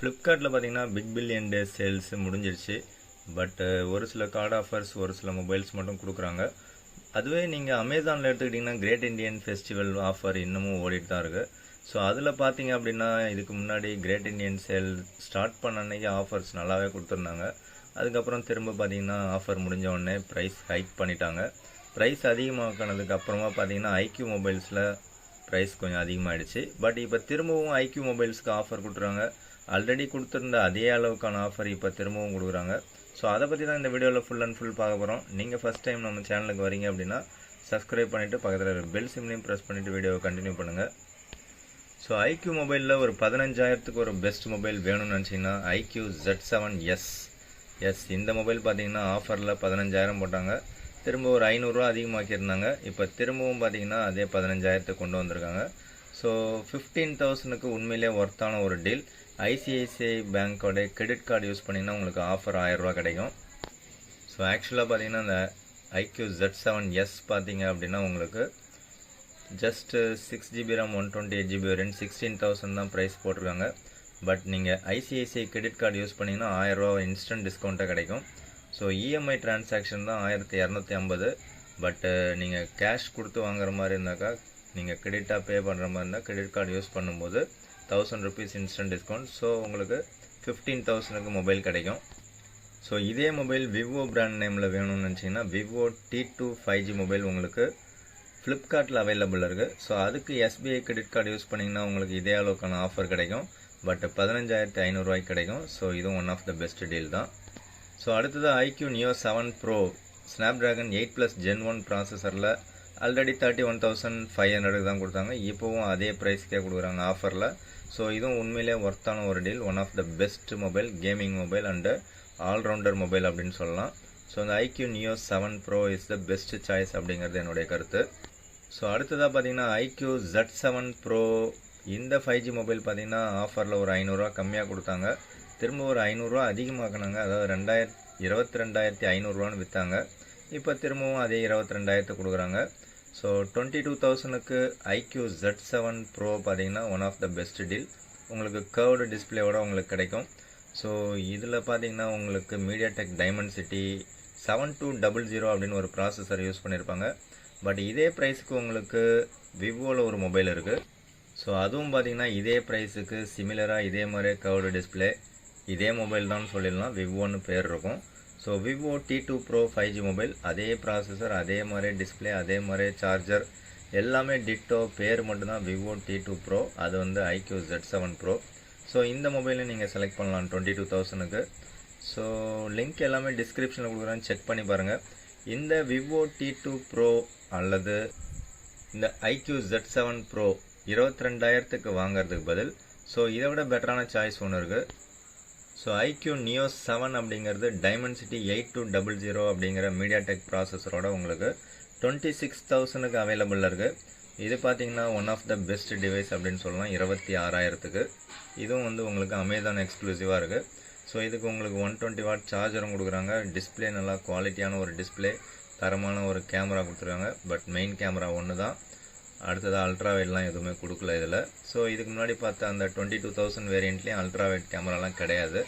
Flipkartல பார்த்தீங்கன்னா big billion day sales முடிஞ்சிருச்சு. But ஒரு சில கார்டு ஆஃபர்ஸ் ஒரு சில மொபைல்ஸ் மட்டும் கொடுக்குறாங்க. அதுவே நீங்கள் அமேசானில் எடுத்துக்கிட்டிங்கன்னா கிரேட் இண்டியன் ஃபெஸ்டிவல் ஆஃபர் இன்னமும் ஓடிட்டு தான் இருக்குது. ஸோ அதில் பார்த்தீங்க அப்படின்னா இதுக்கு முன்னாடி கிரேட் இண்டியன் சேல் ஸ்டார்ட் பண்ண அன்றைக்கி ஆஃபர்ஸ் நல்லாவே கொடுத்துருந்தாங்க. அதுக்கப்புறம் திரும்ப பார்த்தீங்கன்னா ஆஃபர் முடிஞ்ச உடனே ப்ரைஸ் ஹைக் பண்ணிட்டாங்க. ப்ரைஸ் அதிகமாக்கினதுக்கு அப்புறமா பார்த்தீங்கன்னா iQoo மொபைல்ஸில் ப்ரைஸ் கொஞ்சம் அதிகமாகிடுச்சு. பட் இப்போ திரும்பவும் iQoo மொபைல்ஸ்க்கு ஆஃபர் கொடுத்துறாங்க. ஆல்ரெடி கொடுத்துருந்த அதே அளவுக்கான ஆஃபர் இப்போ திரும்பவும் கொடுக்குறாங்க. ஸோ அதை பற்றி தான் இந்த வீடியோவில் ஃபுல் அண்ட் ஃபுல் பார்க்க போகிறோம். நீங்கள் ஃபஸ்ட் டைம் நம்ம சேனலுக்கு வரீங்க அப்படின்னா சப்ஸ்கிரைப் பண்ணிவிட்டு பக்கத்தில் இருக்கிற பெல் சிம்லையும் ப்ரெஸ் பண்ணிவிட்டு வீடியோவை கண்டினியூ பண்ணுங்கள். ஸோ iQoo மொபைலில் ஒரு 15,000க்கு ஒரு பெஸ்ட் மொபைல் வேணும்னு நினச்சிங்கன்னா iQoo Z7S. இந்த மொபைல் பார்த்தீங்கன்னா ஆஃபரில் 15,000 போட்டாங்க. திரும்ப ஒரு 500 ரூபா அதிகமாக்கியிருந்தாங்க. இப்போ திரும்பவும் பார்த்தீங்கன்னா அதே 15,000த்துக்கு கொண்டு வந்திருக்காங்க. ஸோ 15,000க்கு உண்மையிலே ஒர்த்தான ஒரு டீல். ஐசிஐசிஐ பேங்க்கோட கிரெடிட் கார்டு யூஸ் பண்ணிங்கன்னா உங்களுக்கு ஆஃபர் 1000 ரூபா கிடைக்கும். ஸோ ஆக்சுவலாக பார்த்தீங்கன்னா இந்த iQoo Z7S பார்த்தீங்க அப்படின்னா உங்களுக்கு just 6GB RAM 128GB variant 16,000 தான் ப்ரைஸ் போட்டிருக்காங்க. பட் நீங்கள் ஐசிஐசிஐ கிரெடிட் கார்டு யூஸ் பண்ணிங்கன்னா 1000 ரூபா இன்ஸ்டன்ட் டிஸ்கவுண்ட்டாக கிடைக்கும். ஸோ இஎம்ஐ டிரான்சாக்ஷன் தான் 1250. பட்டு நீங்கள் கேஷ் கொடுத்து வாங்குற மாதிரி இருந்தாக்கா நீங்கள் கிரெடிட்டாக பே பண்ணுற மாதிரி இருந்தால் கிரெடிட் கார்டு யூஸ் பண்ணும்போது 1000 rupees இன்ஸ்டன்ட் டிஸ்கவுண்ட். ஸோ உங்களுக்கு 15,000க்கு மொபைல் கிடைக்கும். ஸோ இதே மொபைல் vivo பிராண்ட் நேமில் வேணும்னு நினச்சிங்கன்னா vivo T2 5G மொபைல் உங்களுக்கு ஃப்ளிப்கார்ட்டில் அவைலபிள் இருக்குது. ஸோ அதுக்கு எஸ்பிஐ கிரெடிட் கார்டு யூஸ் பண்ணிங்கன்னா உங்களுக்கு இதே அளவுக்கான ஆஃபர் கிடைக்கும். பட் 15,500 ரூபாய்க்கு கிடைக்கும். ஸோ இதுவும் one of the best deal தான். ஸோ அடுத்தது iQoo Neo 7 Pro Snapdragon 8+ Gen 1 ப்ராசஸரில் ஆல்ரெடி 31,500 தான் கொடுத்தாங்க. இப்போவும் அதே ப்ரைஸ்க்கே கொடுக்குறாங்க ஆஃபரில். ஸோ இதுவும் உண்மையிலே ஒர்த்தான ஒரு deal. One of the best mobile, gaming mobile and allrounder mobile அப்படின்னு சொல்லலாம். ஸோ இந்த iQoo Neo 7 Pro is the best choice அப்படிங்கிறது என்னுடைய கருத்து. ஸோ அடுத்ததாக பார்த்தீங்கன்னா iQoo Z7 Pro இந்த 5G மொபைல் பார்த்தீங்கன்னா ஆஃபரில் ஒரு 500 ரூபா கம்மியாக கொடுத்தாங்க. திரும்ப ஒரு 500 ரூபா அதிகமாக்கினாங்க. அதாவது 22,500 விற்றாங்க. இப்போ திரும்பவும் அதே 22,000 கொடுக்குறாங்க. ஸோ 22,000க்கு iQoo Z7 Pro பார்த்தீங்கன்னா one of the best deal. உங்களுக்கு கர்வ்டு டிஸ்பிளேவோட உங்களுக்கு கிடைக்கும். ஸோ இதில் பார்த்தீங்கன்னா உங்களுக்கு MediaTek Dimensity 7200 அப்படின்னு ஒரு ப்ராசஸர் யூஸ் பண்ணியிருப்பாங்க. பட் இதே ப்ரைஸுக்கு உங்களுக்கு விவோவில் ஒரு மொபைல் இருக்குது. ஸோ அதுவும் பார்த்தீங்கன்னா இதே ப்ரைஸுக்கு சிமிலராக இதே மாதிரியே கர்வ்டு டிஸ்பிளே இதே மொபைல் தான் சொல்லிடலாம். விவோன்னு பேர் இருக்கும். So vivo T2 Pro 5G mobile அதே ப்ராசஸர் அதே மாதிரி டிஸ்பிளே அதே மாதிரி சார்ஜர் எல்லாமே டிட்டோ, பேர் மட்டும்தான் vivo T2 Pro. அது வந்து iQoo Z7 Pro. ஸோ இந்த மொபைலை நீங்கள் செலக்ட் பண்ணலாம் 22,000க்கு. ஸோ லிங்க் எல்லாமே டிஸ்கிரிப்ஷனில் கொடுக்குறேன், செக் பண்ணி பாருங்கள். இந்த vivo T2 Pro அல்லது இந்த iQoo Z7 Pro 22,000க்கு வாங்கிறதுக்கு பதில் ஸோ இதை விட பெட்டரான சாய்ஸ் ஒன்று இருக்குது. ஸோ iQoo Neo 7 அப்படிங்கிறது Dimensity 8200 அப்படிங்கிற MediaTek ப்ராசஸரோட உங்களுக்கு 26,000க்கு அவைலபிளாக இருக்குது. இது பார்த்தீங்கன்னா one of the best device அப்படின்னு சொல்லலாம். 26,000க்கு இதுவும் வந்து உங்களுக்கு அமேசான் எக்ஸ்க்ளூசிவாக இருக்குது. ஸோ இதுக்கு உங்களுக்கு 120 வாட் சார்ஜரும் கொடுக்குறாங்க. டிஸ்பிளே நல்லா குவாலிட்டியான ஒரு டிஸ்பிளே, தரமான ஒரு கேமரா கொடுத்துருக்காங்க. பட் மெயின் கேமரா ஒன்று தான். அடுத்தது அல்ட்ராவைட்லாம் எதுவுமே கொடுக்கல இதில். ஸோ இதுக்கு முன்னாடி பார்த்த அந்த 22,000 வேரியண்ட்லேயும் அல்ட்ராவைட் கேமராலாம் கிடையாது.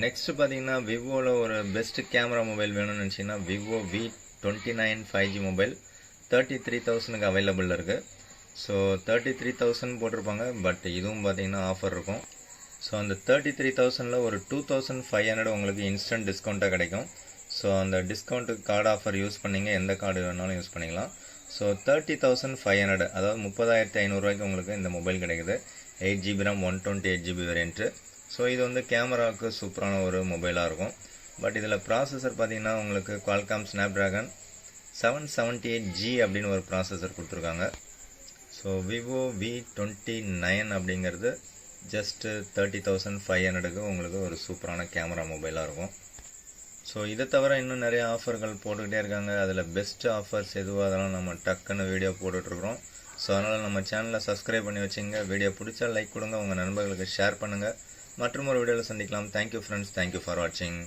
நெக்ஸ்ட்டு பார்த்தீங்கன்னா விவோவில் ஒரு பெஸ்ட் கேமரா மொபைல் வேணும்னு நினச்சிங்கன்னா vivo V29 5G மொபைல் 33,000க்கு அவைலபிள் இருக்குது. ஸோ 33,000 போட்டிருப்பாங்க. பட் இதுவும் பார்த்தீங்கன்னா ஆஃபர் இருக்கும். ஸோ அந்த 33,000ல் ஒரு 2,500 உங்களுக்கு இன்ஸ்டன்ட் டிஸ்கவுண்ட்டாக கிடைக்கும். ஸோ அந்த டிஸ்கவுண்ட்டுக்கு கார்டு ஆஃபர் யூஸ் பண்ணிங்க, எந்த கார்டு வேணாலும் யூஸ் பண்ணிக்கலாம். ஸோ 30,500 அதாவது 30,500 ரூபாய்க்கு உங்களுக்கு இந்த மொபைல் கிடைக்குது. 8GB RAM 128GB variant. So இது வந்து கேமராவுக்கு சூப்பரான ஒரு மொபைலாக இருக்கும். பட் இதில் ப்ராசஸர் பார்த்தீங்கன்னா உங்களுக்கு Qualcomm Snapdragon 778G அப்படின்னு ஒரு ப்ராசஸர் கொடுத்துருக்காங்க. ஸோ vivo V29 அப்படிங்கிறது ஜஸ்ட்டு 30,500க்கு உங்களுக்கு ஒரு சூப்பரான கேமரா மொபைலாக இருக்கும். ஸோ இதை தவிர இன்னும் நிறைய ஆஃபர்கள் போட்டுக்கிட்டே இருக்காங்க. அதில் பெஸ்ட் ஆஃபர்ஸ் எதுவோ அதெல்லாம் நம்ம டக்குன்னு வீடியோ போட்டுட்ருக்குறோம். ஸோ அதனால் நம்ம சேனலை சப்ஸ்கிரைப் பண்ணி வச்சுங்க. வீடியோ பிடிச்சா லைக் கொடுங்க, உங்கள் நண்பர்களுக்கு ஷேர் பண்ணுங்கள். மற்றும் ஒரு வீடியோவில் சந்திக்கலாம். தேங்க்யூ ஃப்ரெண்ட்ஸ், தேங்க்யூ ஃபார் வாட்சிங்.